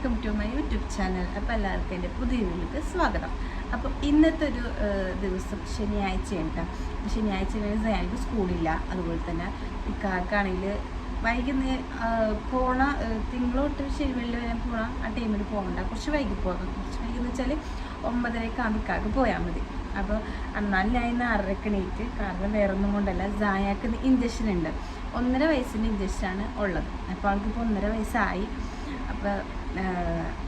Welcome to my YouTube channel. അപ്പോൾ എല്ലാവർക്കും എൻ്റെ പുതിയ വീട്ടിലേക്ക് സ്വാഗതം. അപ്പോൾ ഇന്നത്തെ ഒരു ദിവസം ശനിയാഴ്ചയാണ് കേട്ടോ. ശനിയാഴ്ച എനിക്ക് സ്കൂളില്ല. അതുപോലെ തന്നെ ഇക്കാർക്കാണെങ്കിൽ പോണ തിങ്കളോട്ട് ശനി വെള്ളി വരെ പോണ ആ ടൈമിൽ പോകണ്ട, കുറച്ച് വൈകി പോകാം. കുറച്ച് വൈകിയെന്ന് വെച്ചാൽ 9:30 ഇക്കാർക്ക് പോയാൽ മതി. അപ്പോൾ എന്നാലും ഞാൻ ഇന്ന് 6:30 എണീറ്റ്, കാരണം വേറെ ഒന്നും കൊണ്ടല്ല, സായാക്ക് ഇഞ്ചക്ഷൻ ഉണ്ട്. 1.5 വയസ്സിൻ്റെ ഇഞ്ചക്ഷനാണ് ഉള്ളത്. അപ്പോൾ അവൾക്കിപ്പോൾ 1.5 വയസ്സായി.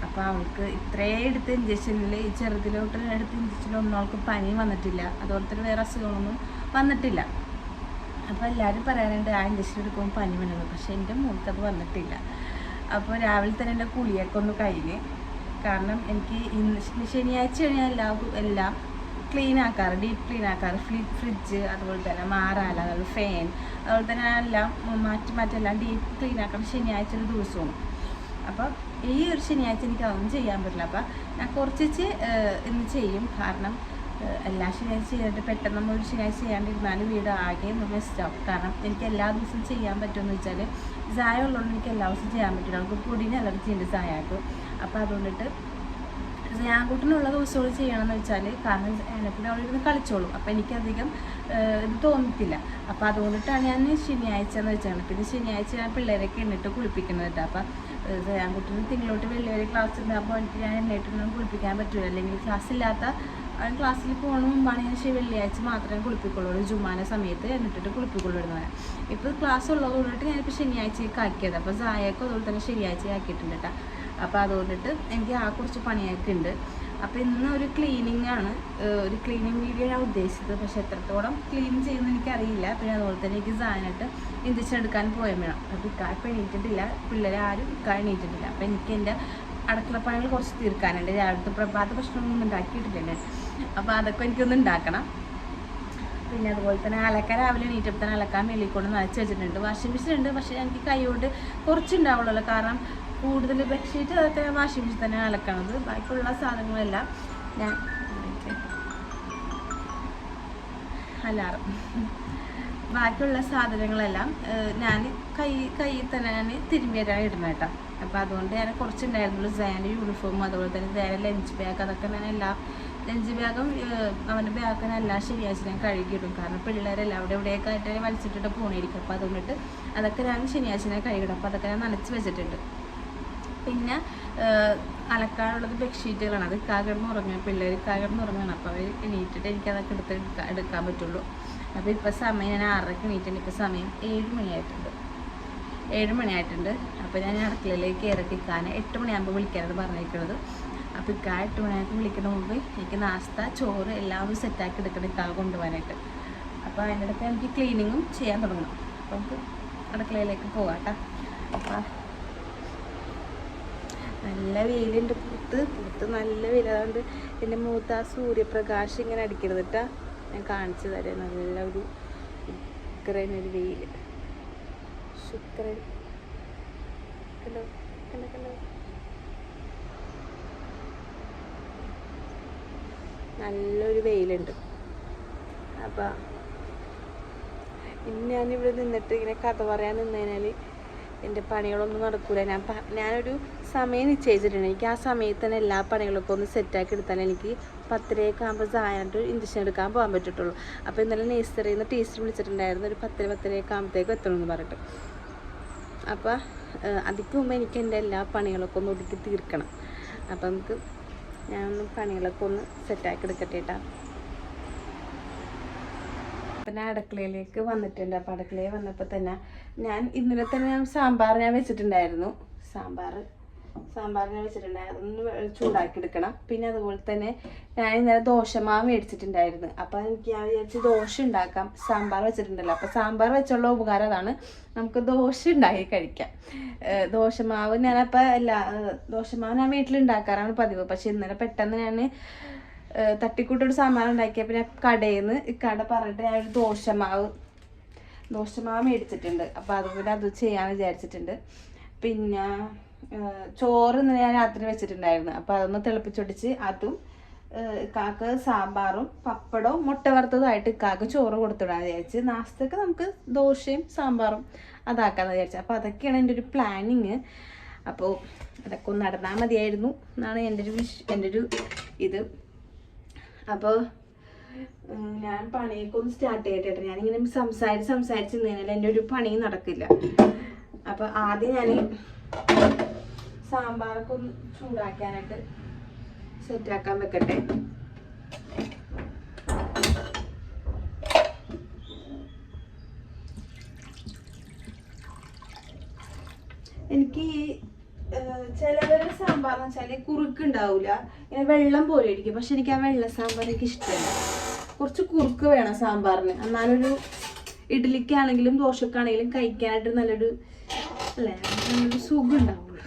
അപ്പോൾ അവൾക്ക് ഇത്രയും എടുത്ത ഇഞ്ചക്ഷനിൽ ഈ ചെറുതിലോട്ട് എടുത്ത ഇഞ്ചക്ഷനൊന്നും അവൾക്ക് പനി വന്നിട്ടില്ല, അതുപോലെ തന്നെ വേറെ അസുഖങ്ങളൊന്നും വന്നിട്ടില്ല. അപ്പോൾ എല്ലാവരും പറയാറുണ്ട് ആ ഇഞ്ചക്ഷൻ എടുക്കുമ്പോൾ പനി വന്നത്, പക്ഷേ എൻ്റെ മൂത്തത് വന്നിട്ടില്ല. അപ്പോൾ രാവിലെ തന്നെ എൻ്റെ കുളിയൊക്കെ ഒന്ന് കഴിഞ്ഞ്, കാരണം എനിക്ക് ശനിയാഴ്ച കഴിഞ്ഞാൽ എല്ലാം ക്ലീൻ ആക്കാറ്, ഡീപ്പ് ക്ലീൻ ആക്കാറ്. ഫ്രിഡ്ജ്, അതുപോലെ തന്നെ മാറാല, അതുപോലെ ഫാൻ, അതുപോലെ തന്നെ എല്ലാം മാറ്റെല്ലാം ഡീപ്പ് ക്ലീൻ ആക്കണം ശനിയാഴ്ച ഒരു ദിവസവും. അപ്പോൾ ഈ ഒരു ശനിയാഴ്ച എനിക്ക് അതൊന്നും ചെയ്യാൻ പറ്റില്ല. അപ്പോൾ ഞാൻ കുറച്ച് ഇന്ന് ചെയ്യും, കാരണം എല്ലാ ശനിയാഴ്ച ചെയ്തിട്ട് പെട്ടെന്ന് നമ്മൾ ഒരു ശനിയാഴ്ച ചെയ്യാണ്ടിരുന്നാലും വീട് ആകെ മെസ്റ്റാവും. കാരണം എനിക്ക് എല്ലാ ദിവസവും ചെയ്യാൻ പറ്റുമെന്ന് വെച്ചാൽ ചായ ഉള്ളതുകൊണ്ട് എനിക്ക് എല്ലാ ദിവസവും ചെയ്യാൻ പറ്റില്ല. നമുക്ക് പൊടിന് അലർജി ഉണ്ട് ചായക്ക്. അപ്പോൾ അതുകൊണ്ടിട്ട് ഞാൻകുട്ടിനുള്ള ദിവസങ്ങൾ ചെയ്യണമെന്ന് വെച്ചാൽ, കാരണം പിന്നെ അവിടെ ഇരുന്ന് കളിച്ചോളും, അപ്പോൾ എനിക്കധികം ഇത് തോന്നിട്ടില്ല. അപ്പോൾ അതുകൊണ്ടിട്ടാണ് ഞാൻ ശനിയാഴ്ച എന്ന് വെച്ചാണ്. പിന്നെ ശനിയാഴ്ച ഞാൻ പിള്ളേരൊക്കെ എണ്ണിട്ട് കുളിപ്പിക്കുന്നത് കേട്ടോ. അപ്പോൾ ഞാൻകുട്ടിന് തിങ്കളോട്ട് വെള്ളി വരെ ക്ലാസ് ഉണ്ട്. അപ്പോൾ എനിക്ക് ഞാൻ എണ്ണയിട്ടൊന്നും കുളിപ്പിക്കാൻ പറ്റില്ല, അല്ലെങ്കിൽ ക്ലാസ് ഇല്ലാത്ത ക്ലാസ്സിൽ പോകുന്ന മുമ്പാണ് ഞാൻ വെള്ളിയാഴ്ച മാത്രമേ കുളിപ്പിക്കുള്ളൂ. ജുമാന സമയത്ത് എന്നിട്ടിട്ട് കുളിപ്പിക്കുള്ളൂ ഇടുന്നത്. ഇപ്പോൾ ക്ലാസ് ഉള്ളത് കൊണ്ടിട്ട് ഞാനിപ്പോൾ ശനിയാഴ്ചയൊക്കെ ആക്കിയത്. അപ്പോൾ സായൊക്കെ അതുപോലെ തന്നെ ശനിയാഴ്ച ആക്കിയിട്ടുണ്ട് കേട്ടോ. അപ്പോൾ അതുകൊണ്ടിട്ട് എനിക്ക് ആ കുറച്ച് പണിയൊക്കെ ഉണ്ട്. അപ്പോൾ ഇന്ന് ഒരു ക്ലീനിങ് ആണ്, ഒരു ക്ലീനിങ് വീഡിയോ ഞാൻ ഉദ്ദേശിച്ചത്. പക്ഷേ എത്രത്തോളം ക്ലീൻ ചെയ്യുമെന്ന് എനിക്കറിയില്ല. പിന്നെ അതുപോലെ തന്നെ എനിക്ക് സാധനമായിട്ട് ഇഞ്ചക്ഷൻ എടുക്കാൻ പോയാൽ വേണം. അപ്പോൾ ഇക്കായപ്പോൾ എണീറ്റിട്ടില്ല, പിള്ളേരെ ആരും ഇക്കായ എണീറ്റിട്ടില്ല. അപ്പോൾ എനിക്ക് എൻ്റെ അടുക്കളപ്പണികൾ കുറച്ച് തീർക്കാനുണ്ട്. രാവിലത്തെ പ്രഭാത ഭക്ഷണമൊന്നും ഉണ്ടാക്കിയിട്ടില്ല. അപ്പോൾ അതൊക്കെ എനിക്കൊന്ന് ഉണ്ടാക്കണം. പിന്നെ അതുപോലെ തന്നെ അലക്കാൻ രാവിലെ എണീറ്റപ്പോൾ തന്നെ അലക്കാൻ വെളിക്കൊണ്ട് നനച്ച് വെച്ചിട്ടുണ്ട്. വാഷിംഗ് മെഷീൻ ഉണ്ട്, പക്ഷേ എനിക്ക് കൈ കൊണ്ട് കുറച്ചുണ്ടാവുള്ളൂ. കാരണം കൂടുതൽ ബെഡ്ഷീറ്റ് അതൊക്കെ ഞാൻ വാഷിംഗ് മെഷീൻ തന്നെ അലക്കണത്. ബാക്കിയുള്ള സാധനങ്ങളെല്ലാം ഞാൻ ബാക്കിയുള്ള സാധനങ്ങളെല്ലാം ഞാൻ കയ്യിൽ തന്നെ ഞാൻ തിരുമ്പിയാണ് ഇടുന്നത് കേട്ടോ. അപ്പോൾ അതുകൊണ്ട് ഞാൻ കുറച്ചുണ്ടായിരുന്നുള്ളൂ. ജയൻ്റെ യൂണിഫോം, അതുപോലെ തന്നെ ജയൻ്റെ ലഞ്ച് ബാഗ്, അതൊക്കെ ഞാൻ ലഞ്ച് ബാഗും അവൻ്റെ ബാഗൊക്കെ ഞാൻ എല്ലാ ശനിയാഴ്ച ഞാൻ കഴുകിയിടും. കാരണം പിള്ളേരെല്ലാം അവിടെ ഇവിടെയൊക്കെ ആയിട്ട് വലിച്ചിട്ടിട്ട് പോണിരിക്കും. അപ്പോൾ അതുകൊണ്ടിട്ട് അതൊക്കെ ഞാൻ ശനിയാഴ്ച ഞാൻ കഴുകിടും. അപ്പോൾ അതൊക്കെ ഞാൻ നനച്ച് വെച്ചിട്ടുണ്ട്. പിന്നെ അലക്കാനുള്ളത് ബെഡ്ഷീറ്റുകളാണ്. അത് ഇക്കാകിടന്ന് ഉറങ്ങുക, പിള്ളേർ ഇക്കാകിടന്ന് ഉറങ്ങുകയാണ്. അപ്പോൾ അവർ എണീറ്റിട്ട് എനിക്കതൊക്കെ എടുക്കാൻ പറ്റുള്ളൂ. അപ്പോൾ ഇപ്പോൾ സമയം ഞാൻ 6:30 എണീറ്റിട്ടുണ്ട്. ഇപ്പോൾ സമയം 7 മണിയായിട്ടുണ്ട്. അപ്പോൾ ഞാൻ അടുക്കളയിലേക്ക് ഇറക്കിക്കാൻ 8 മണിയാകുമ്പോൾ വിളിക്കാനാണ് പറഞ്ഞിരിക്കുന്നത്. അപ്പോൾ ഇക്ക 8 മണിയാകുമ്പോൾ വിളിക്കുന്ന മുമ്പ് എനിക്ക് നാസ്ത, ചോറ് എല്ലാവരും സെറ്റാക്കി എടുക്കണം ഇക്ക കൊണ്ടുപോകാനായിട്ട്. അപ്പോൾ അതിൻ്റെ ഇടയ്ക്ക് എനിക്ക് ക്ലീനിങ്ങും ചെയ്യാൻ തുടങ്ങണം. അപ്പോൾ നമുക്ക് അടുക്കളയിലേക്ക് പോകാം കേട്ടോ. അപ്പോൾ നല്ല വെയിലുണ്ട്, പുറത്ത് നല്ല വെയിൽ. അതുകൊണ്ട് എൻ്റെ മൂത്ത ആ സൂര്യപ്രകാശം ഇങ്ങനെ അടിക്കരുത് കേട്ടോ. ഞാൻ കാണിച്ചു തരാം. നല്ല ഒരു ഉഗ്രനൊരു വെയിൽ. ശുക്രൻ കണ്ടോ കണ്ടോ കണ്ടോ, നല്ലൊരു വെയിലുണ്ട്. അപ്പം ഇന്ന് ഞാനിവിടെ നിന്നിട്ട് ഇങ്ങനെ കഥ പറയാൻ നിന്ന് കഴിഞ്ഞാൽ എൻ്റെ പണികളൊന്നും നടക്കൂല. ഞാനൊരു സമയം നിശ്ചയിച്ചിട്ടുണ്ട്. എനിക്ക് ആ സമയത്ത് തന്നെ എല്ലാ പണികളൊക്കെ ഒന്ന് സെറ്റാക്കി എടുത്താൽ എനിക്ക് 10:30 ആകുമ്പോൾ സായായിട്ട് ഇഞ്ചക്ഷൻ എടുക്കാൻ പോകാൻ പറ്റത്തുള്ളൂ. അപ്പോൾ ഇന്നലെ നേഴ്സറിയിൽ നിന്ന് ടീച്ചർ വിളിച്ചിട്ടുണ്ടായിരുന്നു, ഒരു 10:30 ആകുമ്പോഴത്തേക്കും എത്തണമെന്ന് പറഞ്ഞിട്ട്. അപ്പോൾ അതിക്ക് മുമ്പ് എനിക്ക് എൻ്റെ എല്ലാ പണികളൊക്കെ ഒന്ന് ഒതുക്കി തീർക്കണം. അപ്പം നമുക്ക് ഞാനൊന്ന് പണികളൊക്കെ ഒന്ന് സെറ്റാക്കി എടുക്കട്ടെ കേട്ടോ. അപ്പം ഞാൻ അടുക്കളയിലേക്ക് വന്നിട്ടുണ്ട്. അപ്പോൾ അടുക്കളയിൽ വന്നപ്പോൾ തന്നെ ഇന്നലെ തന്നെ സാമ്പാർ വെച്ചിട്ടുണ്ടായിരുന്നു. സാമ്പാർ ഞാൻ വെച്ചിട്ടുണ്ടായിരുന്നു, അതൊന്ന് ചൂടാക്കി എടുക്കണം. പിന്നെ അതുപോലെ തന്നെ ഞാൻ ഇന്നലെ ദോശമാവ് മേടിച്ചിട്ടുണ്ടായിരുന്നു. അപ്പോൾ എനിക്ക് ഞാൻ വിചാരിച്ച് ദോശ ഉണ്ടാക്കാം. സാമ്പാർ വെച്ചിട്ടുണ്ടല്ലോ, അപ്പോൾ സാമ്പാർ വെച്ചുള്ള ഉപകാരം അതാണ്, നമുക്ക് ദോശ ഉണ്ടാക്കി കഴിക്കാം. ദോശമാവ് ദോശമാവ് ഞാൻ വീട്ടിലുണ്ടാക്കാറാണ് പതിവ്. പക്ഷെ ഇന്നലെ പെട്ടെന്ന് ഞാൻ തട്ടിക്കൂട്ടൊരു സാമ്പാർ ഉണ്ടാക്കിയപ്പോൾ ഞാൻ കടയിൽ നിന്ന് ഇക്കട പറഞ്ഞിട്ട് ഞാൻ ഒരു ദോശമാവ് മേടിച്ചിട്ടുണ്ട്. അപ്പോൾ അതുപോലെ അത് ചെയ്യാമെന്ന് വിചാരിച്ചിട്ടുണ്ട്. പിന്നെ ചോറ് ഇന്ന് ഞാൻ രാത്രി വെച്ചിട്ടുണ്ടായിരുന്നു. അപ്പോൾ അതൊന്ന് തിളപ്പിച്ചൊടിച്ച് അതും ഇക്കാക്ക് സാമ്പാറും പപ്പടവും മുട്ട വറുത്തതായിട്ട് ഇക്കാക്ക് ചോറ് കൊടുത്തിടാന്ന് വിചാരിച്ച്. നാസ്തക്ക് നമുക്ക് ദോശയും സാമ്പാറും അതാക്കാമെന്ന് വിചാരിച്ചു. അപ്പോൾ അതൊക്കെയാണ് എൻ്റെ ഒരു പ്ലാനിങ്. അപ്പോൾ അതൊക്കെ ഒന്ന് നടന്നാൽ മതിയായിരുന്നു എന്നാണ് എൻ്റെ ഒരു ഇത്. അപ്പോൾ ഞാൻ പണിയൊക്കെ ഒന്ന് സ്റ്റാർട്ട് ചെയ്യട്ടെ. ഞാനിങ്ങനെ സംസാരിച്ച് നിന്നാൽ എൻ്റെ ഒരു പണിയും നടക്കില്ല. അപ്പോൾ ആദ്യം ഞാൻ സാമ്പാറൊക്കെ ഒന്ന് ചൂടാക്കാനായിട്ട് സെറ്റാക്കാൻ വെക്കട്ടെ. എനിക്ക് ചിലവരുടെ സാമ്പാർ എന്ന് വെച്ചാൽ കുറുക്ക് ഉണ്ടാവില്ല, ഇങ്ങനെ വെള്ളം പോലെ ഇരിക്കും. പക്ഷെ എനിക്ക് ആ വെള്ള സാമ്പാർ എനിക്ക് ഇഷ്ടമല്ല. കുറച്ച് കുറുക്ക് വേണം സാമ്പാറിന്, എന്നാലൊരു ഇഡ്ഡലിക്കാണെങ്കിലും ദോശക്കാണെങ്കിലും കഴിക്കാനായിട്ട് നല്ലൊരു നല്ലൊരു സുഖം ഉണ്ടാവുള്ളൂ.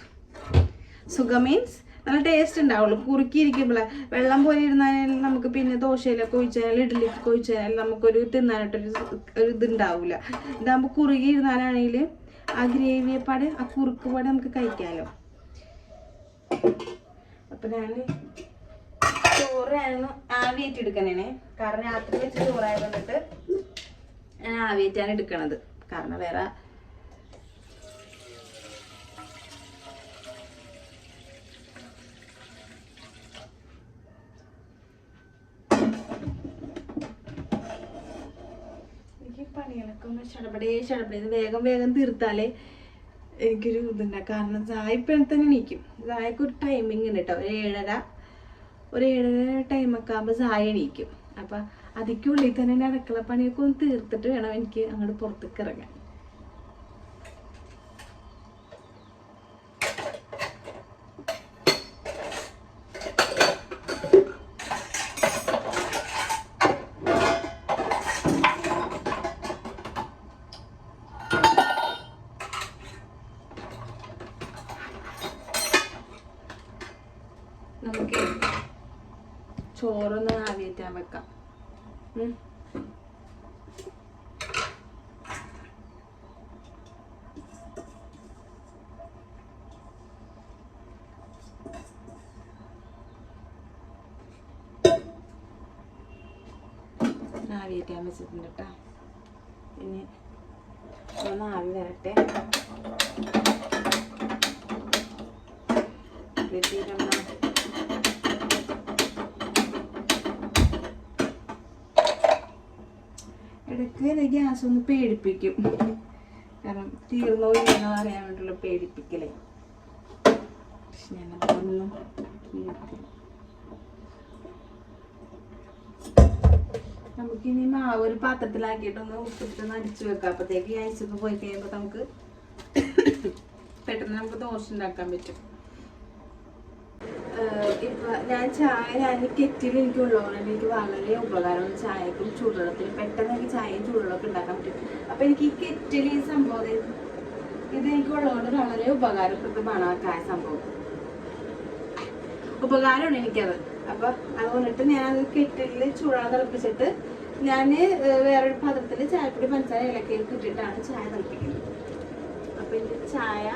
സുഖം മീൻസ് നല്ല ടേസ്റ്റ് ഉണ്ടാവുള്ളൂ. കുറുക്കിയിരിക്കുമ്പോൾ വെള്ളം പോലെ ഇരുന്നാൽ നമുക്ക് പിന്നെ ദോശയിലൊക്കെ ഒഴിച്ചാൽ ഇഡ്ഡലിക്കൊക്കെ ഒഴിച്ചാൽ നമുക്കൊരു തിന്നാനായിട്ടൊരു ഇതുണ്ടാവില്ല. ഇതാകുമ്പോൾ കുറുകി ഇരുന്നാലാണെങ്കിൽ ആ ഗ്രേവിയെപ്പാട് ആ കുറുക്ക് പാട് നമുക്ക് കഴിക്കാമല്ലോ. അപ്പം ഞാൻ ചോറായിരുന്നു ആവിയേറ്റ് എടുക്കണേ. കാരണം രാത്രി വെച്ച് ചോറായത് കൊണ്ടിട്ട് ഞാൻ ആവിയേറ്റാണ് എടുക്കണത്. കാരണം വേറെ പണികളൊക്കെ ഒന്ന് ഷടപടേ വേഗം തീർത്താലേ എനിക്കൊരു ഇതുണ്ടാകും. കാരണം ചായ ഇപ്പം തന്നെ എണീക്കും. ചായക്ക് ഒരു ടൈമിങ് ഉണ്ട് കേട്ടോ. ഒരു ഏഴര ടൈമൊക്കെ ആകുമ്പോൾ ചായ എണീക്കും. അപ്പം അതിക്കുള്ളിൽ തന്നെ എൻ്റെ അടുക്കള പണിയൊക്കെ ഒന്ന് തീർത്തിട്ട് വേണം എനിക്ക് അങ്ങോട്ട് പുറത്തേക്ക് ഇറങ്ങാൻ. നമുക്ക് ചോറൊന്ന് ആവിയേറ്റാൻ വെക്കാം. ആവിയേറ്റാൻ വെച്ചിട്ടുണ്ട് കേട്ടോ. പിന്നെ ഒന്ന് ആവി വരട്ടെ. ഇടയ്ക്ക് ഗ്യാസ് ഒന്ന് പേടിപ്പിക്കും. കാരണം തീർന്നോ ഇല്ലെന്നോ അറിയാൻ വേണ്ടിയുള്ള പേടിപ്പിക്കലേ. പക്ഷെ ഞാനതൊന്നും നമുക്കിനി മാവ് ഒരു പാത്രത്തിലാക്കിയിട്ടൊന്ന് ഉപ്പിട്ടൊന്ന് അടിച്ചു വെക്കാം. അപ്പോഴത്തേക്ക് ഐസൊക്കെ പോയി കഴിയുമ്പോൾ നമുക്ക് പെട്ടെന്ന് നമുക്ക് ദോശ ഉണ്ടാക്കാൻ പറ്റും. ഇപ്പം ഞാൻ കെറ്റിൽ എനിക്ക് ഉള്ളതുകൊണ്ട് എനിക്ക് വളരെ ഉപകാരമാണ്. ചായക്കും ചൂടുവെള്ളത്തിനും പെട്ടെന്ന് എനിക്ക് ചായയും ചൂടുവെള്ളമൊക്കെ ഉണ്ടാക്കാൻ പറ്റും. അപ്പം എനിക്ക് ഈ കെറ്റിൽ ഈ സംഭവം ഇത് എനിക്ക് ഉള്ളതുകൊണ്ട് വളരെ ഉപകാരപ്രദമാണ്. ആ സംഭവം ഉപകാരമാണ് എനിക്കത്. അപ്പം അതുകൊണ്ടിട്ട് ഞാനത് കെറ്റിലിൽ ചൂടാൻ തിളപ്പിച്ചിട്ട് ഞാൻ വേറൊരു പാത്രത്തിൽ ചായപ്പൊടി പഞ്ചസാര ഇലക്കയൊക്കെ ഇട്ടിട്ടാണ് ചായ തിളപ്പിക്കുന്നത്. അപ്പം എൻ്റെ ചായ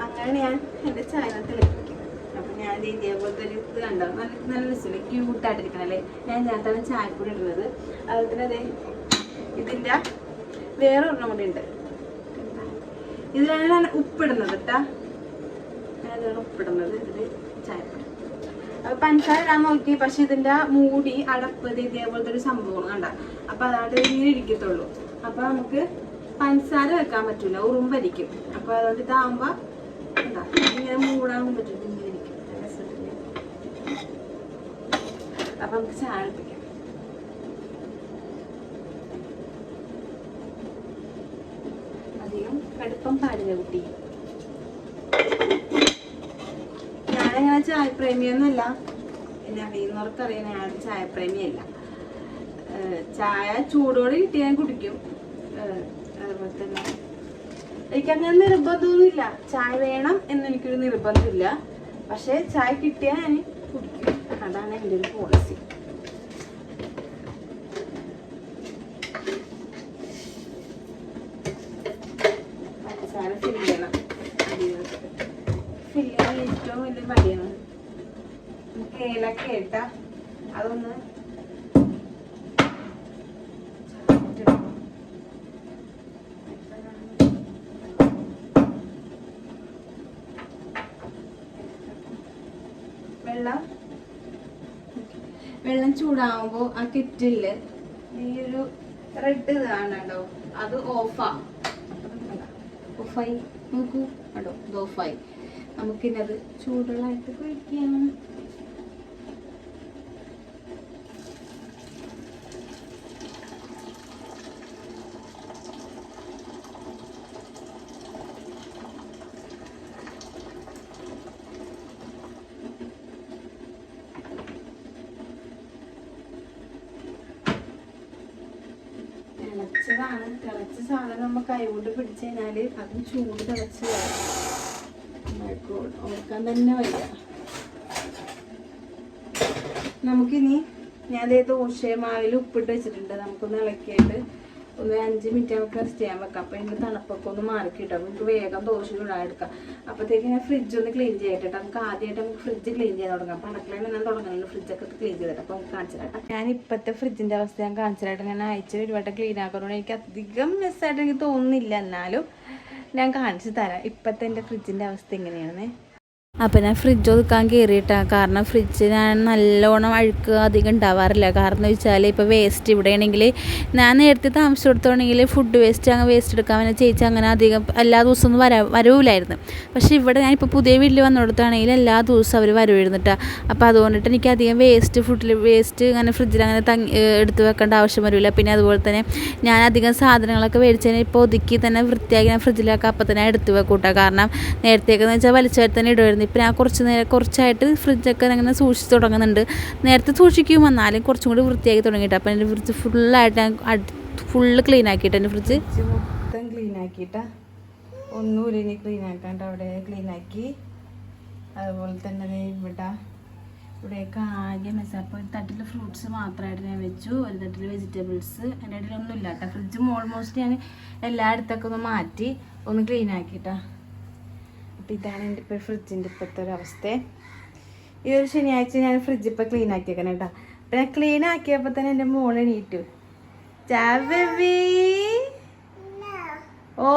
അങ്ങനെ ഞാൻ എൻ്റെ ചായ തിളപ്പിക്കും. അപ്പം ഞാൻ ഇതേപോലത്തെ ഒരു ഇത് കണ്ടോ, നല്ല രസമില്ല, ക്യൂട്ടായിട്ടിരിക്കണല്ലേ. ഞാൻ ഇതിനകത്താണ് ചായപ്പൊടി ഇടുന്നത്. അതുപോലെ തന്നെ അതെ ഇതിൻ്റെ വേറെ ഒരെണ്ണം കൂടി ഉണ്ട്. ഇതിലാണ് ഞാൻ ഉപ്പിടുന്നത് കേട്ടാ. ഞാനിതാണ് ഉപ്പിടുന്നത്. ഇതിൽ ചായപ്പൊടി അപ്പം പഞ്ചസാര ഇടാൻ നോക്കി. പക്ഷെ ഇതിൻ്റെ മൂടി അടപ്പ് ഇതേപോലത്തെ ഒരു സംഭവമാണ് കണ്ട. അപ്പം അതാണ്ട് ഇങ്ങനെ ഇരിക്കത്തുള്ളൂ. അപ്പം നമുക്ക് പഞ്ചസാര വെക്കാൻ പറ്റില്ല, ഉറുമ്പരിക്കും. അപ്പം അതുകൊണ്ട് ഇതാകുമ്പോൾ എന്താ ഇങ്ങനെ മൂടാൻ പറ്റില്ല, ഇങ്ങനെ ഇരിക്കും. അപ്പം നമുക്ക് ചായ എടുപ്പിക്കാം. അധികം കടുപ്പം പാടില്ല കുട്ടി. ഞാനങ്ങനെ ചായപ്രേമിയൊന്നുമല്ല. എന്നെ അറിയുന്നവർക്കറിയാം ഞാൻ ചായപ്രേമിയല്ല. ചായ ചൂടോടെ കിട്ടി ഞാൻ കുടിക്കും. അതുപോലെ തന്നെ എനിക്കങ്ങനെ നിർബന്ധമൊന്നുമില്ല. ചായ വേണം എന്നെനിക്കൊരു നിർബന്ധമില്ല. പക്ഷെ ചായ കിട്ടിയാൽ ഞാൻ കുടിക്കും. അതാണ് എൻ്റെ ഒരു പോളിസി. പഞ്ചസാര ഫില്ല് ചെയ്യണം. ഫില്ല് ചെയ്യാൻ ഏറ്റവും വലിയ മടിയാണ്. നമുക്ക് ഏലക്ക ഇട്ടാ അതൊന്ന് വെള്ളം ചൂടാകുമ്പോൾ ആ കിറ്റില് ഈ ഒരു റെഡ് കാണണ്ടോ, അത് ഓഫായി നോക്കൂ കേട്ടോ, ഇത് ഓഫായി. നമുക്കിന്നത് ചൂടുള്ളതായിട്ട് കുഴിക്കാം. തിളച്ച സാധനം നമ്മൾ കൈകൊണ്ട് പിടിച്ചു കഴിഞ്ഞാല് അതും ചൂട് തിളച്ച് ഓർക്കാൻ തന്നെ വയ്യ. നമുക്കിനി ഞാൻ ദോശമാവിൽ ഉപ്പിട്ട് വെച്ചിട്ടുണ്ട്. നമുക്കൊന്ന് ഇളക്കിയിട്ട് ഒന്ന് 5 മിനിറ്റ് നമുക്ക് റെസ്റ്റ് ചെയ്യാൻ വെക്കാം. അപ്പോൾ ഇതിൻ്റെ തണുപ്പൊക്കെ ഒന്ന് മാറി കിട്ടും. അപ്പോൾ നമുക്ക് വേഗം ദോശ ചൂടായെടുക്കാം. അപ്പോഴത്തേക്ക് ഞാൻ ഫ്രിഡ്ജ് ഒന്ന് ക്ലീൻ ചെയ്തിട്ട് നമുക്ക് ആദ്യമായിട്ട് നമുക്ക് ഫ്രിഡ്ജ് ക്ലീൻ ചെയ്യാൻ തുടങ്ങാം. അപ്പോൾ അടുക്കളയിൽ ഞാൻ തുടങ്ങുന്നുണ്ട് ഫ്രിഡ്ജൊക്കെ ക്ലീൻ ചെയ്തിട്ട്. അപ്പോൾ നമുക്ക് കാണിച്ചു തരാം. ഞാൻ ഇപ്പോഴത്തെ ഫ്രിഡ്ജിൻ്റെ അവസ്ഥ ഞാൻ കാണിച്ചു തരാം. ഞാൻ ആഴ്ച ഒരുപാട് ക്ലീൻ ആക്കുന്നതുകൊണ്ട് എനിക്ക് അധികം മിസ്സായിട്ട് എനിക്ക് തോന്നുന്നില്ല. എന്നാലും ഞാൻ കാണിച്ചു തരാം ഇപ്പോഴത്തെ എൻ്റെ ഫ്രിഡ്ജിൻ്റെ അവസ്ഥ എങ്ങനെയാണെന്ന്. അപ്പോൾ ഞാൻ ഫ്രിഡ്ജ് ഒതുക്കാൻ കയറിയിട്ടാണ്. കാരണം ഫ്രിഡ്ജ് ഞാൻ നല്ലോണം അഴുക്ക് അധികം ഉണ്ടാവാറില്ല. കാരണം എന്ന് വെച്ചാൽ ഇപ്പോൾ വേസ്റ്റ് ഇവിടെ ആണെങ്കിൽ ഞാൻ നേരത്തെ താമസിച്ചെടുത്തോണെങ്കിൽ ഫുഡ് വേസ്റ്റ് അങ്ങ് വേസ്റ്റ് എടുക്കാൻ വേണ്ടി ചേച്ചി അങ്ങനെ അധികം എല്ലാ ദിവസവും ഒന്നും വരവില്ലായിരുന്നു. പക്ഷേ ഇവിടെ ഞാനിപ്പോൾ പുതിയ വീട്ടിൽ വന്നിടത്താണെങ്കിൽ എല്ലാ ദിവസവും അവർ വരുമായിരുന്നിട്ടാണ്. അപ്പോൾ അതുകൊണ്ടിട്ട് എനിക്ക് അധികം ഫുഡിൽ വേസ്റ്റ് അങ്ങനെ ഫ്രിഡ്ജിൽ അങ്ങനെ എടുത്ത് വെക്കേണ്ട ആവശ്യം വരില്ല. പിന്നെ അതുപോലെ തന്നെ ഞാൻ അധികം സാധനങ്ങളൊക്കെ മേടിച്ചതിന് ഇപ്പോൾ ഒതുക്കി തന്നെ വൃത്തിയാക്കി ഞാൻ ഫ്രിഡ്ജിലൊക്കെ അപ്പം തന്നെ എടുത്ത് വെക്കൂട്ടാ. കാരണം നേരത്തേക്കെന്ന് വെച്ചാൽ വലിച്ചവർ തന്നെ ഇടുമായിരുന്നു. ഇപ്പം ഞാൻ കുറച്ചായിട്ട് ഫ്രിഡ്ജൊക്കെ അങ്ങനെ സൂക്ഷിച്ച് തുടങ്ങുന്നുണ്ട്. നേരത്തെ സൂക്ഷിക്കും, എന്നാലും കുറച്ചും കൂടി വൃത്തിയാക്കി തുടങ്ങിയിട്ട്. അപ്പം എൻ്റെ ഫ്രിഡ്ജ് ഫുള്ളായിട്ട് ഞാൻ ഫുള്ള് ക്ലീൻ ആക്കിയിട്ട് എൻ്റെ ഫ്രിഡ്ജ് മൊത്തം ക്ലീൻ ആക്കിയിട്ടാ. ഒന്നുമില്ല ഇനി ക്ലീൻ ആക്കാണ്ട് അവിടെ ക്ലീൻ ആക്കി. അതുപോലെ തന്നെ ഇവിടെയൊക്കെ ആകെ മെസ്സ്. അപ്പോൾ ഒരു തട്ടിൽ ഫ്രൂട്ട്സ് മാത്രമായിട്ട് ഞാൻ വെച്ചു, ഒരു തട്ടിൽ വെജിറ്റബിൾസ്. എൻ്റെ ഇടയിലൊന്നും ഇല്ല കേട്ടോ. ഫ്രിഡ്ജ് ഓൾമോസ്റ്റ് ഞാൻ എല്ലായിടത്തൊക്കെ ഒന്ന് മാറ്റി ഒന്ന് ക്ലീൻ ആക്കിയിട്ടാ. അപ്പോൾ ഇതാണ് എൻ്റെ ഇപ്പോൾ ഫ്രിഡ്ജിൻ്റെ ഇപ്പോഴത്തെ ഒരു അവസ്ഥ. ഈ ഒരു ശനിയാഴ്ച ഞാൻ ഫ്രിഡ്ജ് ഇപ്പോൾ ക്ലീൻ ആക്കിയേക്കണം കേട്ടോ. അപ്പം ഞാൻ ക്ലീൻ ആക്കിയപ്പോൾ തന്നെ എൻ്റെ മോൾ എണീറ്റു. ബേബി ഓ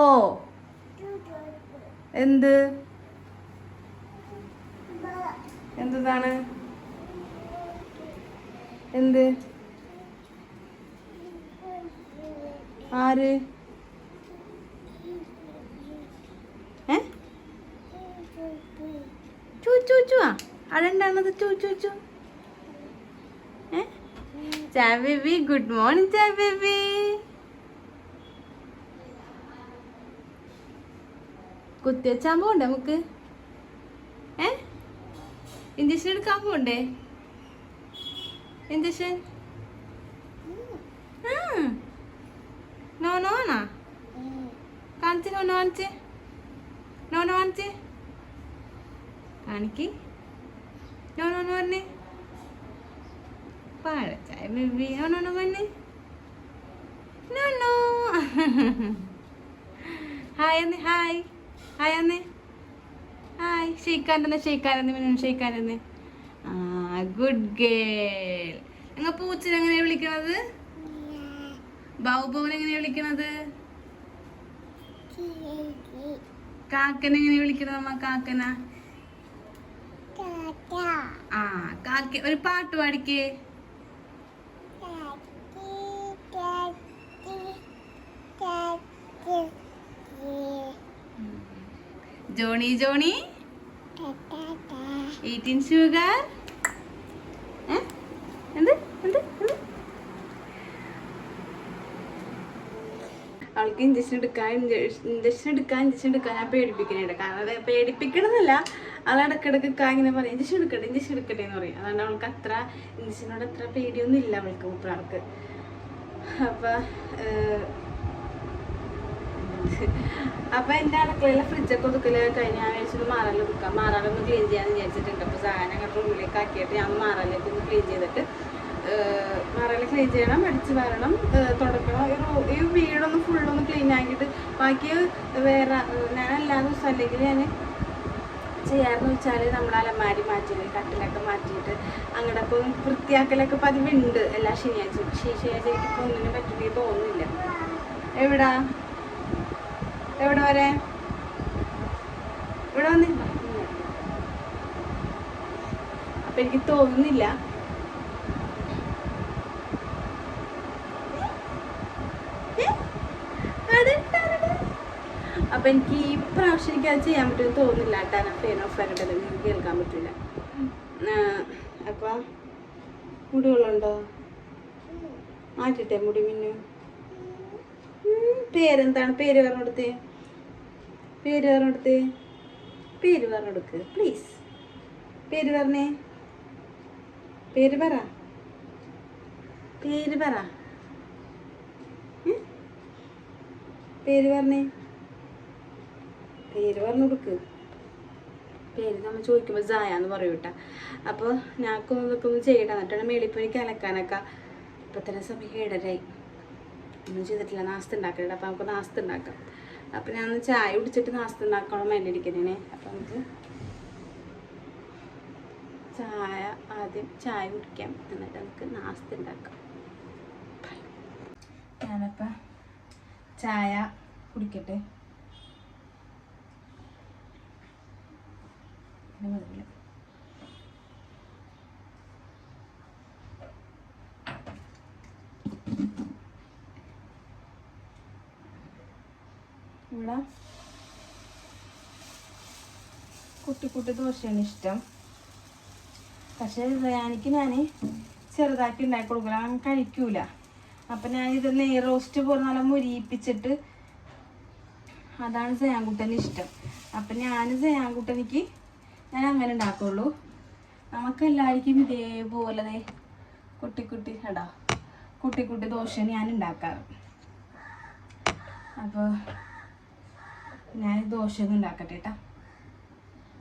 എന്താണ് ആര് അതെന്താണത്? Baby good morning baby. കുത്തിവെച്ചാൻ പോണ്ടേ നമുക്ക്? ഇഞ്ചക്ഷൻ എടുക്കാൻ പോണ്ടേ? ഇഞ്ചക്ഷൻ നോനോ ആണോ? കാണിച്ച് നോനോ കാണിച്ച് കാണിക്ക്. നോനോ പറഞ്ഞേ പാഴച്ചായ ബേബി. നോനോ പറഞ്ഞേ നോനോ. ഹായ് അന്ന് ഹായ് അന്ന് ഷെയ്ക്കാനെന്ന്. ആ ഗുഡ് ഗേൾ. നിങ്ങൾ പൂച്ചനെ എങ്ങനെയാ വിളിക്കണത്? ബാബുബോനെ എങ്ങനെയാ വിളിക്കണത്? കാക്കനെ എങ്ങനെയാ വിളിക്കണത് അമ്മ? കാക്കന ആ കാക്ക. ഒരു പാട്ട് പാടിക്കേ. Johnny eating sugar. അവൾക്ക് ഇഞ്ചക്ഷൻ എടുക്കാൻ ഞാൻ പേടിപ്പിക്കുന്നുണ്ട്. കാരണം അത് പേടിപ്പിക്കണമെന്നല്ല, അവൾ ഇടയ്ക്കിടയ്ക്ക് ഇങ്ങനെ പറയും ഇഞ്ചക്ഷൻ എടുക്കട്ടെ എന്ന് പറയും. അതുകൊണ്ട് അവൾക്ക് അത്ര ഇഞ്ചക്ഷനോട് അത്ര പേടിയൊന്നും ഇല്ല അവൾക്ക്, മൂപ്പറാൾക്ക്. അപ്പം എൻ്റെ അടുക്കളയിലെ ഫ്രിഡ്ജൊക്കെ ഒതുക്കല് കഴിഞ്ഞ് ഞാൻ വിളിച്ചൊന്ന് മാറാലൊന്ന് ക്ലീൻ ചെയ്യാന്ന് വിചാരിച്ചിട്ടുണ്ട്. അപ്പോൾ സാധനം ഞങ്ങളുടെ റൂമിലേക്ക് ആക്കിയിട്ട് ഞാൻ മാറാലേക്ക് ഒന്ന് ക്ലീൻ ചെയ്തിട്ട് മാറാല ക്ലീൻ ചെയ്യണം, അടിച്ച് വരണം, തുടക്കണം. ഈ വീടൊന്ന് ഫുള്ളൊന്ന് ക്ലീൻ ആക്കിയിട്ട് ബാക്കി വേറെ ഞാൻ എല്ലാ ദിവസവും അല്ലെങ്കിൽ ഞാൻ ചെയ്യാറെന്ന് വെച്ചാൽ നമ്മുടെ അലമാരി മാറ്റിയിട്ട് കട്ടിലൊക്കെ മാറ്റിയിട്ട് അങ്ങോട്ടൊക്കെ ഒന്ന് വൃത്തിയാക്കലൊക്കെ പതിവുണ്ട് എല്ലാ ശനിയാഴ്ചയും. ശനിയാഴ്ച എനിക്കിപ്പോൾ ഒന്നിനും പറ്റില്ല തോന്നുന്നില്ല. എവിടെ വരെ ഇവിടെ വന്നില്ല. അപ്പം അപ്പം എനിക്ക് തോന്നുന്നില്ല. അപ്പം എനിക്ക് ഈ പ്രാവശ്യം എനിക്ക് അത് ചെയ്യാൻ പറ്റുമെന്ന് തോന്നുന്നില്ല കേട്ടോ. ഫാൻ ഓഫ് ആക്കിയിട്ടല്ലേ നിങ്ങൾക്ക് കേൾക്കാൻ പറ്റില്ല. അപ്പം മുടി വെള്ളമുണ്ടോ? മാറ്റിട്ടെ മുടി മിന്നു. പേരെന്താണ്? പേര് പറഞ്ഞെടുത്തേ. പേര് പറഞ്ഞെടുത്തേ. പേര് പറഞ്ഞെടുക്ക് പ്ലീസ്. പേര് പറഞ്ഞേ. പേര് പറ. പേര് പറ. പേര് പറഞ്ഞേ. പേര് പറഞ്ഞു കൊടുക്ക്. പേര് നമ്മൾ ചോദിക്കുമ്പോൾ ജായാന്ന് പറയൂ കേട്ടോ. അപ്പോൾ ഞങ്ങൾക്കൊന്നും ഇതൊക്കെ ഒന്ന് ചെയ്യണം. എന്നിട്ടാണ് മേളിപ്പോയി അലക്കാനൊക്കെ. ഇപ്പം തന്നെ സമയം 7:30 ഒന്നും ചെയ്തിട്ടില്ല. നാസ്ത ഉണ്ടാക്കണ്ട. അപ്പം നമുക്ക് നാസ്ത ഉണ്ടാക്കാം. അപ്പം ഞാൻ ചായ കുടിച്ചിട്ട് നാസ്ത ഉണ്ടാക്കണം മേലിരിക്കുന്നതിനെ. അപ്പം നമുക്ക് ആദ്യം ചായ കുടിക്കാം, എന്നിട്ട് നമുക്ക് നാസ്ത ഉണ്ടാക്കാം. ഞാനപ്പം ചായ കുടിക്കട്ടെ. ഇവിടെ കുട്ടി ദോശയാണ് ഇഷ്ടം. പക്ഷേ എനിക്ക് ഞാൻ ചെറുതാക്കി ഉണ്ടാക്കി കൊടുക്കില്ല, അങ്ങനെ കഴിക്കൂല. അപ്പം ഞാനിത് നെയ് റോസ്റ്റ് പോലെ നല്ല മുരിയിപ്പിച്ചിട്ട് അതാണ് സയാൻകുട്ടന് ഇഷ്ടം. അപ്പം സയാൻകുട്ടനിക്ക് ഞാൻ അങ്ങനെ ഉണ്ടാക്കുള്ളൂ. നമുക്കെല്ലാവർക്കും ഇതേപോലെ കുട്ടി ദോശ ഞാൻ ഉണ്ടാക്കാറ്. അപ്പോൾ ഞാൻ ദോശയൊന്നും ഉണ്ടാക്കട്ടെ കേട്ടോ.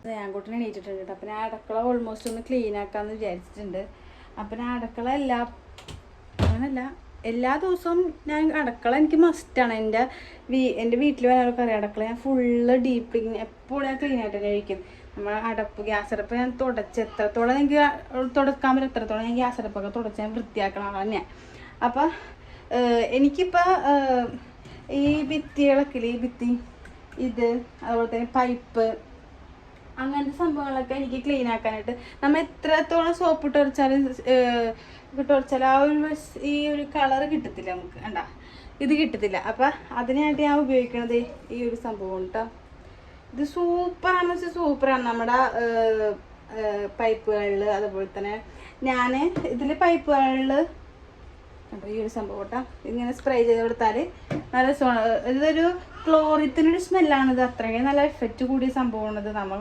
സയാൻകുട്ടൻ എണീറ്റിട്ടുണ്ട് കേട്ടോ. അപ്പം ഞാൻ അടുക്കള ഓൾമോസ്റ്റ് ഒന്ന് ക്ലീൻ ആക്കാമെന്ന് വിചാരിച്ചിട്ടുണ്ട്. അപ്പം ഞാൻ അടുക്കള എല്ലാ ദിവസവും ഞാൻ അടുക്കള എനിക്ക് മസ്റ്റാണ്. എൻ്റെ വീട്ടിൽ വരാനൊക്കെ അറിയാം. അടുക്കള ഞാൻ ഫുള്ള് ഡീപ്പ് ക്ലീൻ എപ്പോഴും ഞാൻ ക്ലീൻ ആയിട്ട് തന്നെ കഴിക്കും. നമ്മൾ ഗ്യാസ് അടുപ്പ് ഞാൻ എത്രത്തോളം എനിക്ക് തുടക്കാൻ പറ്റും എത്രത്തോളം ഞാൻ ഗ്യാസ് അടുപ്പൊക്കെ തുടച്ച് ഞാൻ വൃത്തിയാക്കണം തന്നെ. അപ്പം എനിക്കിപ്പോൾ ഈ ഭിത്തികളൊക്കെ ഭിത്തി അതുപോലെ തന്നെ പൈപ്പ് അങ്ങനത്തെ സംഭവങ്ങളൊക്കെ എനിക്ക് ക്ലീൻ ആക്കാനായിട്ട് നമ്മൾ എത്രത്തോളം സോപ്പ് ഇട്ടുറച്ചാലും ആ ഈ ഒരു കളറ് കിട്ടത്തില്ല നമുക്ക്. കണ്ടാ ഇത് കിട്ടത്തില്ല. അപ്പം അതിനായിട്ട് ഞാൻ ഉപയോഗിക്കണത് ഈ ഒരു സംഭവം കേട്ടോ. ഇത് സൂപ്പറാണെന്ന് വെച്ചാൽ സൂപ്പറാണ്. നമ്മുടെ പൈപ്പുകളിൽ അതുപോലെ തന്നെ ഞാൻ ഇതിൽ പൈപ്പുകളിൽ ഈ ഒരു സംഭവം കേട്ടോ ഇങ്ങനെ സ്പ്രേ ചെയ്ത് കൊടുത്താൽ നല്ല ഇതൊരു ക്ലോറിത്തിനൊരു സ്മെല്ലാണിത്. അത്രയും നല്ല എഫക്റ്റ് കൂടിയ സംഭവമാണിത്. നമ്മൾ